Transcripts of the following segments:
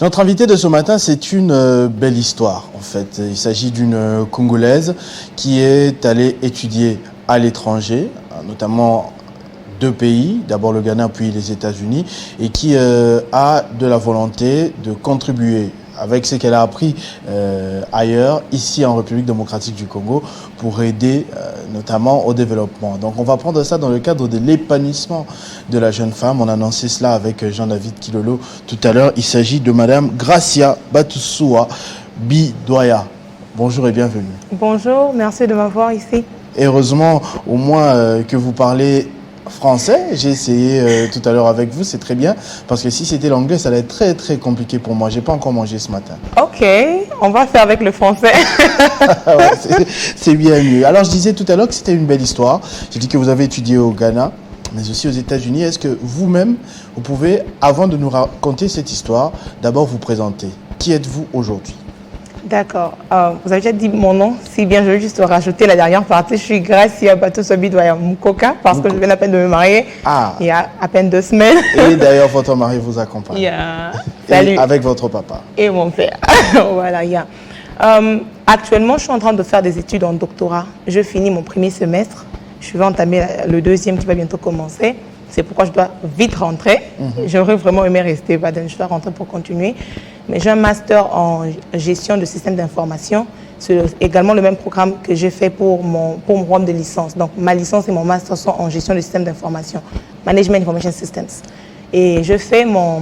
Notre invité de ce matin, c'est une belle histoire en fait. Il s'agit d'une Congolaise qui est allée étudier à l'étranger, notamment deux pays, d'abord le Ghana puis les États-Unis, et qui a de la volonté de contribuer avec ce qu'elle a appris ailleurs, ici en République démocratique du Congo, pour aider notamment au développement. Donc on va prendre ça dans le cadre de l'épanouissement de la jeune femme. On a annoncé cela avec Jean-David Kilolo tout à l'heure. Il s'agit de Madame Gracia Batoussoua Bidoya. Bonjour et bienvenue. Bonjour, merci de m'avoir ici. Heureusement au moins que vous parlez français. J'ai essayé tout à l'heure avec vous, c'est très bien, parce que si c'était l'anglais, ça allait être très compliqué pour moi. J'ai pas encore mangé ce matin. Ok, on va faire avec le français. Ouais, c'est bien mieux. Alors je disais tout à l'heure que c'était une belle histoire. J'ai dit que vous avez étudié au Ghana, mais aussi aux États-Unis. Est-ce que vous-même, vous pouvez, avant de nous raconter cette histoire, d'abord vous présenter? Qui êtes-vous aujourd'hui? D'accord. Vous avez déjà dit mon nom. Si bien, je vais juste rajouter la dernière partie. Je suis Gracia Batoussoua Bidoya Mukoka parce que je viens à peine de me marier. Il y a à peine 2 semaines. Et d'ailleurs, votre mari vous accompagne. Salut. Et avec votre papa. Et mon père. Voilà, actuellement, je suis en train de faire des études en doctorat. Je finis mon premier semestre. Je vais entamer le deuxième qui va bientôt commencer. C'est pourquoi je dois vite rentrer. J'aurais vraiment aimé rester, je dois rentrer pour continuer. Mais j'ai un master en gestion de systèmes d'information. C'est également le même programme que j'ai fait pour mon programme de licence. Donc ma licence et mon master sont en gestion de systèmes d'information, Management Information Systems. Et je fais mon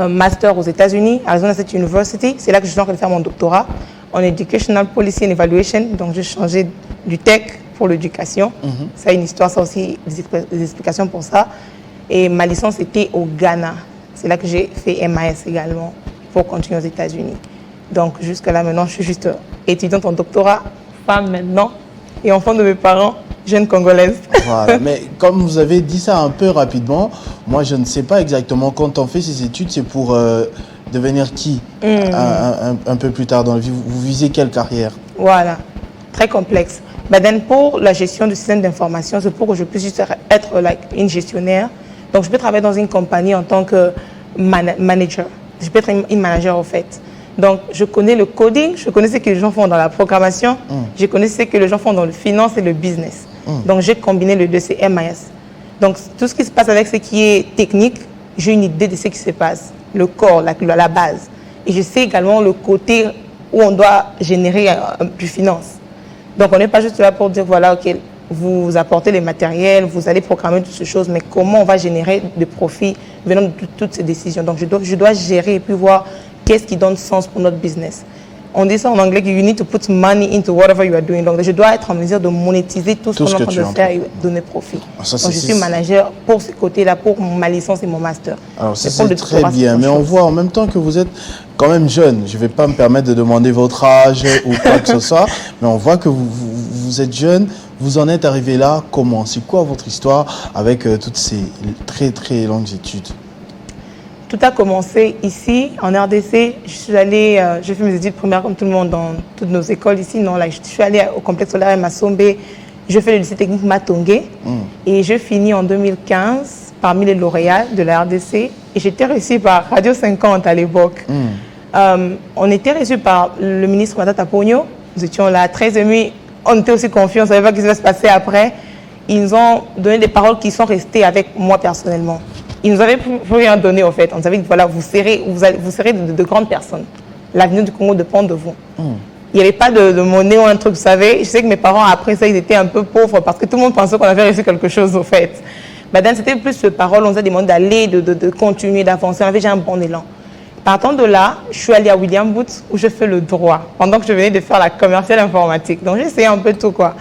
master aux États-Unis, à Arizona State University. C'est là que je suis en train de faire mon doctorat en Educational Policy and Evaluation. Donc j'ai changé du tech pour l'éducation. Ça a une histoire, ça aussi, des explications pour ça. Et ma licence était au Ghana. C'est là que j'ai fait MAS également pour continuer aux États-Unis. Donc jusque-là, maintenant, je suis juste étudiante en doctorat, femme maintenant, et enfant de mes parents, jeune congolaise. Voilà, mais comme vous avez dit ça un peu rapidement, moi je ne sais pas exactement, quand on fait ces études, c'est pour devenir qui un peu plus tard dans la vie? Vous visez quelle carrière? Voilà, très complexe. Pour la gestion du système d'information, c'est pour que je puisse juste être une gestionnaire. Donc je peux travailler dans une compagnie en tant que manager. Je peux être une manager en fait. Donc je connais le coding, je connais ce que les gens font dans la programmation, je connais ce que les gens font dans le finance et le business. Donc j'ai combiné les deux, c'est MAS. Donc tout ce qui se passe avec ce qui est technique, j'ai une idée de ce qui se passe, le corps, la base. Et je sais également le côté où on doit générer du finance. Donc on n'est pas juste là pour dire voilà, ok, vous apportez les matériels, vous allez programmer toutes ces choses, mais comment on va générer des profits venant de toutes ces décisions. Donc je dois gérer et puis voir qu'est-ce qui donne sens pour notre business. On dit ça en anglais, you need to put money into whatever you are doing. Donc je dois être en mesure de monétiser tout ce qu'on est en train de faire et donner profit. Donc je suis manager pour ce côté-là, pour ma licence et mon master. Alors ça c'est très bien, mais on voit en même temps que vous êtes quand même jeune. Je ne vais pas me permettre de demander votre âge ou quoi que ce soit, mais on voit que vous êtes jeune. Vous en êtes arrivé là comment? C'est quoi votre histoire avec toutes ces très longues études? Tout a commencé ici, en RDC. J'ai fait mes études primaires comme tout le monde dans toutes nos écoles ici. Non, là, je suis allée au complexe solaire Massombe. Je fais le lycée technique Matongé. Et je finis en 2015 parmi les lauréats de la RDC. Et j'étais reçue par Radio 50 à l'époque. On était reçus par le ministre Matata Pogno. Nous étions là très émus. On était aussi confiants, on ne savait pas ce qui va se passer après. Ils nous ont donné des paroles qui sont restées avec moi personnellement. Ils nous avaient plus rien donné en fait. On nous avait dit voilà, vous serez de grandes personnes. L'avenir du Congo dépend de vous. Il n'y avait pas de monnaie ou un truc, vous savez. Je sais que mes parents après ça, ils étaient un peu pauvres parce que tout le monde pensait qu'on avait reçu quelque chose au fait. C'était plus de paroles, on nous a demandé d'aller, de continuer, d'avancer. On avait déjà un bon élan. Partant de là, je suis allée à William Booth où je fais le droit pendant que je venais de faire la commerciale informatique. Donc j'ai essayé un peu tout quoi.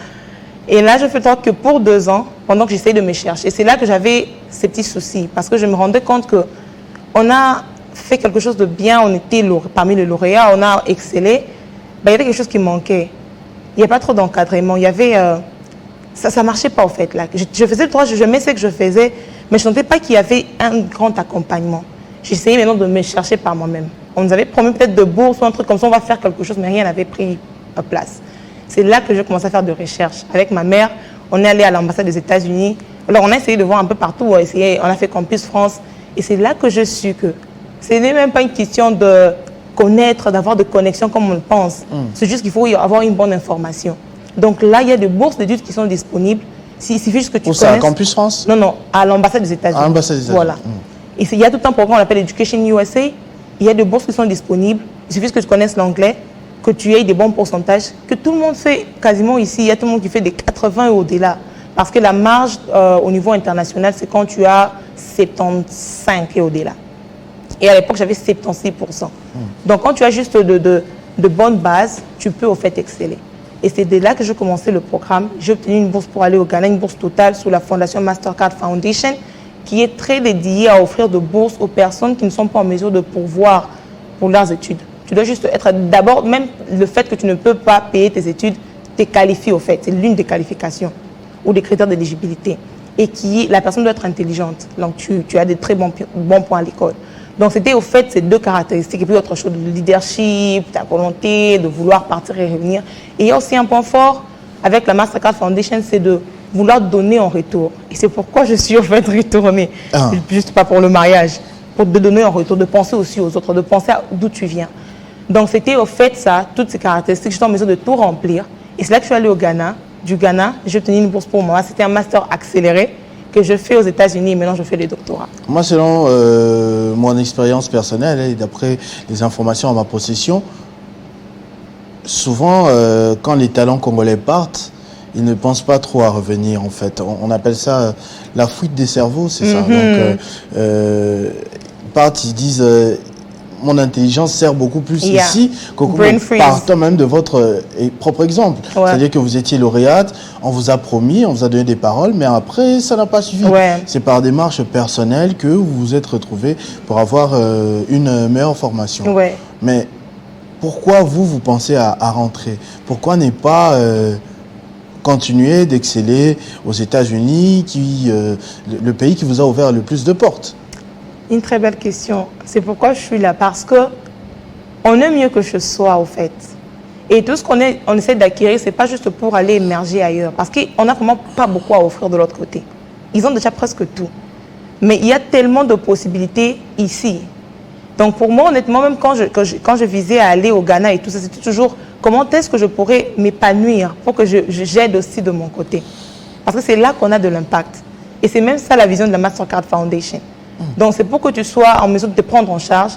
Et là, je fais le droit que pour 2 ans, pendant que j'essayais de me chercher. Et c'est là que j'avais ces petits soucis parce que je me rendais compte qu'on a fait quelque chose de bien, on était parmi les lauréats, on a excellé. Il y avait quelque chose qui manquait. Il n'y a pas trop d'encadrement. Il y avait... ça ne marchait pas en fait. Là. Je faisais le droit, je aimais ce que je faisais, mais je ne sentais pas qu'il y avait un grand accompagnement. J'essayais maintenant de me chercher par moi-même. On nous avait promis peut-être de bourse ou un truc comme ça, on va faire quelque chose, mais rien n'avait pris place. C'est là que j'ai commencé à faire de recherche. Avec ma mère, on est allé à l'ambassade des États-Unis. Alors on a essayé de voir un peu partout, on a fait Campus France. Et c'est là que je suis que Ce n'est même pas une question de connaître, d'avoir de connexions comme on le pense. C'est juste qu'il faut avoir une bonne information. Donc là, il y a des bourses d'études qui sont disponibles. Il suffit juste que tu connaisses. C'est à Campus France? Non, à l'ambassade des États-Unis. À l'ambassade des États-Unis. Voilà. Et il y a tout un programme qu'on appelle Education USA. Il y a des bourses qui sont disponibles. Il suffit que tu connaisses l'anglais, que tu aies des bons pourcentages, que tout le monde fait quasiment ici. Il y a tout le monde qui fait des 80 et au-delà. Parce que la marge au niveau international, c'est quand tu as 75 et au-delà. Et à l'époque, j'avais 76%. Donc, quand tu as juste de bonnes bases, tu peux au fait exceller. Et c'est de là que j'ai commencé le programme. J'ai obtenu une bourse pour aller au Ghana, une bourse totale sous la fondation Mastercard Foundation, qui est très dédiée à offrir de bourses aux personnes qui ne sont pas en mesure de pourvoir pour leurs études. Tu dois juste être, d'abord, même le fait que tu ne peux pas payer tes études, te qualifie au fait. C'est l'une des qualifications ou des critères d'éligibilité. Et la personne doit être intelligente. Donc, tu as des très bons points à l'école. Donc, c'était au fait ces deux caractéristiques et puis autre chose, le leadership, ta volonté de vouloir partir et revenir. Et il y a aussi un point fort avec la Mastercard Foundation, c'est de vouloir donner en retour. Et c'est pourquoi je suis au fait retournée, juste pas pour le mariage, pour te donner en retour, de penser aussi aux autres, de penser à d'où tu viens. Donc, c'était au fait ça, toutes ces caractéristiques, j'étais en mesure de tout remplir. Et c'est là que je suis allée au Ghana. Du Ghana, j'ai obtenu une bourse pour moi. C'était un master accéléré que je fais aux États-Unis et maintenant je fais les doctorats. Moi, selon mon expérience personnelle et d'après les informations à ma possession, souvent, quand les talents congolais partent, ils ne pensent pas trop à revenir, en fait. On appelle ça la fuite des cerveaux, c'est ça. Donc, ils partent, ils disent... mon intelligence sert beaucoup plus ici qu'au partant même de votre propre exemple. C'est-à-dire que vous étiez lauréate, on vous a promis, on vous a donné des paroles, mais après, ça n'a pas suffi. C'est par démarche personnelle que vous vous êtes retrouvé pour avoir une meilleure formation. Mais pourquoi vous pensez à rentrer? Pourquoi ne pas continuer d'exceller aux États-Unis, le pays qui vous a ouvert le plus de portes? Une très belle question. C'est pourquoi je suis là. Parce que on est mieux que je sois, au fait. Et tout ce qu'on essaie d'acquérir, ce n'est pas juste pour aller émerger ailleurs. Parce qu'on n'a vraiment pas beaucoup à offrir de l'autre côté. Ils ont déjà presque tout. Mais il y a tellement de possibilités ici. Donc pour moi, honnêtement, même quand je visais à aller au Ghana et tout ça, c'était toujours comment est-ce que je pourrais m'épanouir pour que j'aide aussi de mon côté. Parce que c'est là qu'on a de l'impact. Et c'est même ça la vision de la Mastercard Foundation. Donc, c'est pour que tu sois en mesure de te prendre en charge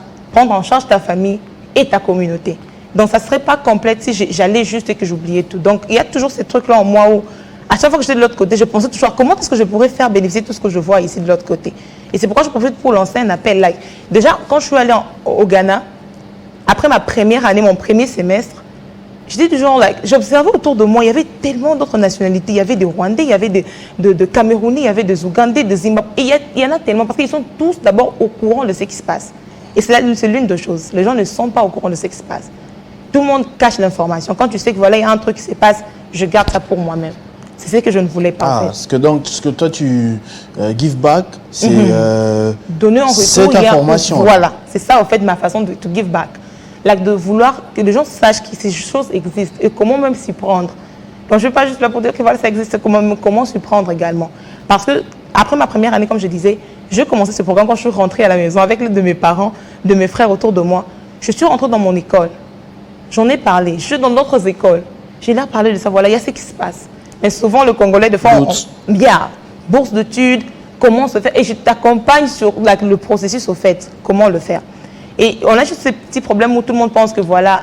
ta famille et ta communauté. Donc, ça ne serait pas complète si j'allais juste et que j'oubliais tout. Donc, il y a toujours ces trucs-là en moi où, à chaque fois que j'étais de l'autre côté, je pensais toujours comment est-ce que je pourrais faire bénéficier tout ce que je vois ici de l'autre côté. Et c'est pourquoi je profite pour lancer un appel. Déjà, quand je suis allée au Ghana, après ma première année, mon premier semestre, j'étais toujours j'observais autour de moi, il y avait tellement d'autres nationalités. Il y avait des Rwandais, il y avait des Camerounais, il y avait des Ougandais, des Zimbabwe. Et il y en a tellement parce qu'ils sont tous d'abord au courant de ce qui se passe. Et c'est l'une des choses. Les gens ne sont pas au courant de ce qui se passe. Tout le monde cache l'information. Quand tu sais que voilà, il y a un truc qui se passe, je garde ça pour moi-même. C'est ce que je ne voulais pas faire. Ce que toi tu give back, c'est donner en retour cette information. Voilà, c'est ça en fait ma façon de give back. De vouloir que les gens sachent que ces choses existent et comment même s'y prendre. Donc, je ne vais pas juste là pour dire que voilà, ça existe, comment s'y prendre également. Parce que après ma première année, comme je disais, j'ai commencé ce programme quand je suis rentrée à la maison avec l'aide de mes parents, de mes frères autour de moi. Je suis rentrée dans mon école. J'en ai parlé. Je suis dans d'autres écoles. J'ai là parlé de ça. Voilà, il y a ce qui se passe. Mais souvent, le Congolais, de fois, bourse d'études, comment se faire. Et je t'accompagne sur le processus au fait, comment le faire. Et on a juste ce petit problème où tout le monde pense que voilà,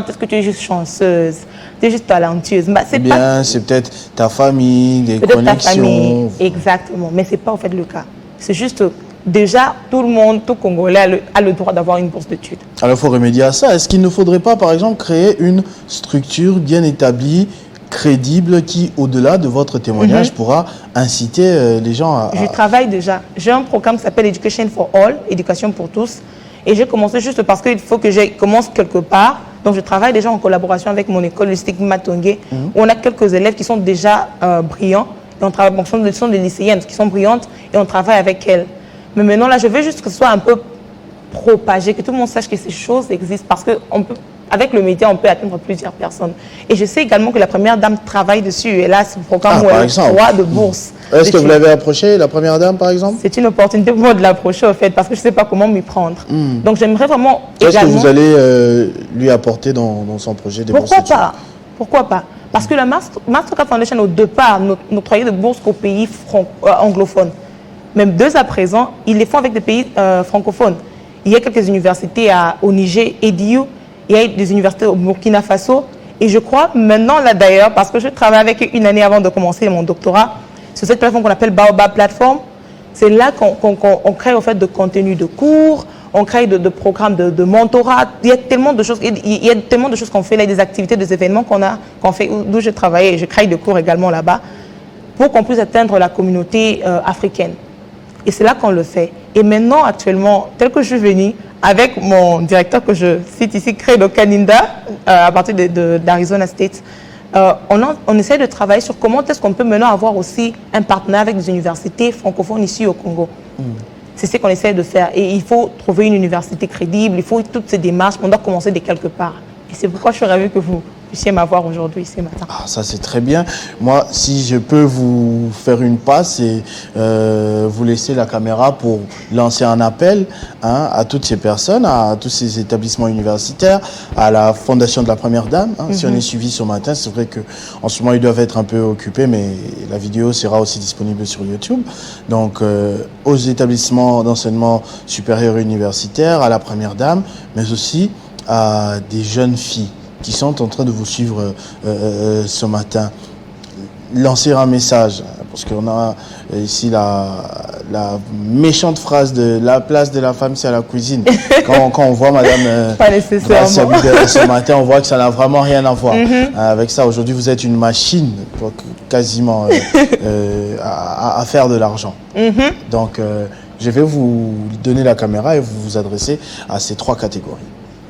peut-être que tu es juste chanceuse, tu es juste talentueuse. Bah, c'est peut-être ta famille, des connexions. Ta famille, exactement. Mais ce n'est pas en fait le cas. C'est juste, déjà, tout le monde, tout Congolais a le droit d'avoir une bourse d'études. Alors, il faut remédier à ça. Est-ce qu'il ne faudrait pas, par exemple, créer une structure bien établie, crédible, qui, au-delà de votre témoignage, pourra inciter les gens à... Je travaille déjà. J'ai un programme qui s'appelle Education for All, éducation pour tous. Et j'ai commencé juste parce qu'il faut que je commence quelque part. Donc, je travaille déjà en collaboration avec mon école, le Stigma Matongué, où on a quelques élèves qui sont déjà brillants. Et on travaille, ce sont des lycéennes qui sont brillantes et on travaille avec elles. Mais maintenant, là, je veux juste que ce soit un peu propagé, que tout le monde sache que ces choses existent. Parce qu'avec le média, on peut atteindre plusieurs personnes. Et je sais également que la première dame travaille dessus. Elle a ce programme où elle a 3 de bourse. Est-ce que vous l'avez approché, la première dame, par exemple? C'est une opportunité pour moi de l'approcher, en fait, parce que je ne sais pas comment m'y prendre. Donc, j'aimerais vraiment Qu'est-ce que vous allez lui apporter dans son projet des bourses études? Pourquoi pas? Parce que la Mastercard Foundation, au départ, n'octroyait de bourses qu'aux pays anglophones. Même 2 à présent, ils les font avec des pays francophones. Il y a quelques universités au Niger, EDU, il y a des universités au Burkina Faso. Et je crois maintenant, là d'ailleurs, parce que je travaille avec une année avant de commencer mon doctorat, sur cette plateforme qu'on appelle Baobab Platform, c'est là qu'on crée au fait de contenu de cours, on crée de programmes de mentorat. Il y a tellement de choses, qu'on fait là, des activités, des événements qu'on fait, d'où je travaillais. Je crée des cours également là-bas pour qu'on puisse atteindre la communauté africaine. Et c'est là qu'on le fait. Et maintenant, actuellement, tel que je suis venue, avec mon directeur que je cite ici, Credo Kaninda, à partir d'Arizona State, on essaie de travailler sur comment est-ce qu'on peut maintenant avoir aussi un partenariat avec des universités francophones ici au Congo. C'est ce qu'on essaie de faire. Et il faut trouver une université crédible, il faut toutes ces démarches, on doit commencer de quelque part. Et c'est pourquoi je suis ravie que vous puissiez m'avoir aujourd'hui, ce matin. Ah, ça c'est très bien. Moi, si je peux vous faire une passe et vous laisser la caméra pour lancer un appel à toutes ces personnes, à tous ces établissements universitaires, à la Fondation de la Première Dame. Si on est suivi ce matin, c'est vrai qu'en ce moment, ils doivent être un peu occupés, mais la vidéo sera aussi disponible sur YouTube. Donc, aux établissements d'enseignement supérieur universitaire, à la Première Dame, mais aussi à des jeunes filles qui sont en train de vous suivre ce matin. Lancer un message, parce qu'on a ici la méchante phrase de la place de la femme, c'est à la cuisine. Quand on voit Madame Gracia Bidera ce matin, on voit que ça n'a vraiment rien à voir avec ça. Aujourd'hui, vous êtes une machine, quasiment, à faire de l'argent. Donc, je vais vous donner la caméra et vous vous adresser à ces 3 catégories.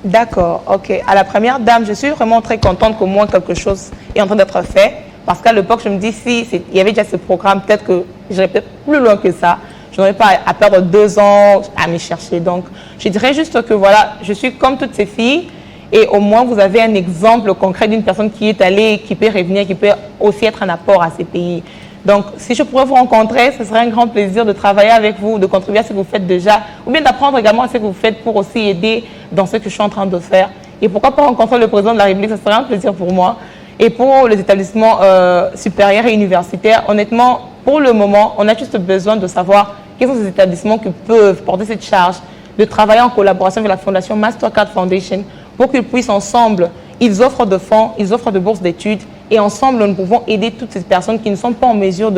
D'accord, ok. À la Première Dame, je suis vraiment très contente qu'au moins quelque chose est en train d'être fait. Parce qu'à l'époque, je me dis, si il y avait déjà ce programme, peut-être que j'irais peut-être plus loin que ça. Je n'aurais pas à perdre 2 ans à me chercher. Donc, je dirais juste que voilà, je suis comme toutes ces filles. Et au moins, vous avez un exemple concret d'une personne qui est allée, qui peut revenir, qui peut aussi être un apport à ces pays. Donc, si je pourrais vous rencontrer, ce serait un grand plaisir de travailler avec vous, de contribuer à ce que vous faites déjà, ou bien d'apprendre également à ce que vous faites pour aussi aider dans ce que je suis en train de faire. Et pourquoi pas rencontrer le président de la République, ce serait un plaisir pour moi. Et pour les établissements supérieurs et universitaires, honnêtement, pour le moment, on a juste besoin de savoir quels sont ces établissements qui peuvent porter cette charge de travailler en collaboration avec la Fondation Mastercard Foundation pour qu'ils puissent ensemble, ils offrent de fonds, ils offrent de bourses d'études et ensemble, nous pouvons aider toutes ces personnes qui ne sont pas en mesure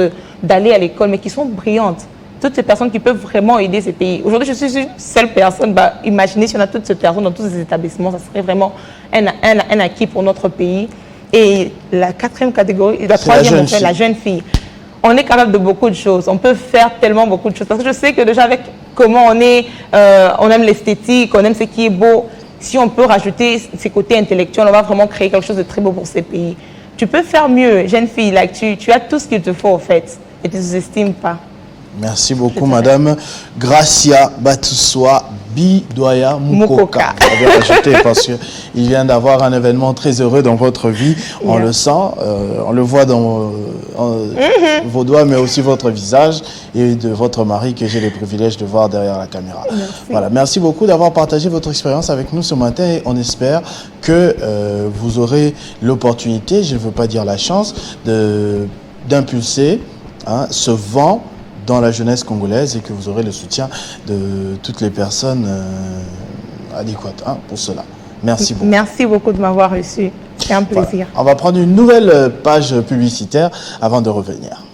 d'aller à l'école mais qui sont brillantes. Toutes ces personnes qui peuvent vraiment aider ces pays. Aujourd'hui, je suis une seule personne. Imaginez si on a toutes ces personnes dans tous ces établissements, ça serait vraiment un acquis pour notre pays. Et la 4e catégorie, la 3e, la jeune fille. On est capable de beaucoup de choses. On peut faire tellement beaucoup de choses. Parce que je sais que déjà avec comment on est, on aime l'esthétique, on aime ce qui est beau. Si on peut rajouter ces côtés intellectuels, on va vraiment créer quelque chose de très beau pour ces pays. Tu peux faire mieux, jeune fille. Tu as tout ce qu'il te faut, en fait. Et tu ne sous-estimes pas. Merci beaucoup, Madame Gracia Batuswa Bidoya Mukoka. On va rajouter parce qu'il vient d'avoir un événement très heureux dans votre vie. On le sent, on le voit dans vos doigts, mais aussi votre visage et de votre mari que j'ai le privilège de voir derrière la caméra. Merci. Voilà, merci beaucoup d'avoir partagé votre expérience avec nous ce matin et on espère que vous aurez l'opportunité, je ne veux pas dire la chance, d'impulser ce vent dans la jeunesse congolaise et que vous aurez le soutien de toutes les personnes adéquates pour cela. Merci beaucoup. Merci beaucoup de m'avoir reçu. C'est un plaisir. Voilà. On va prendre une nouvelle page publicitaire avant de revenir.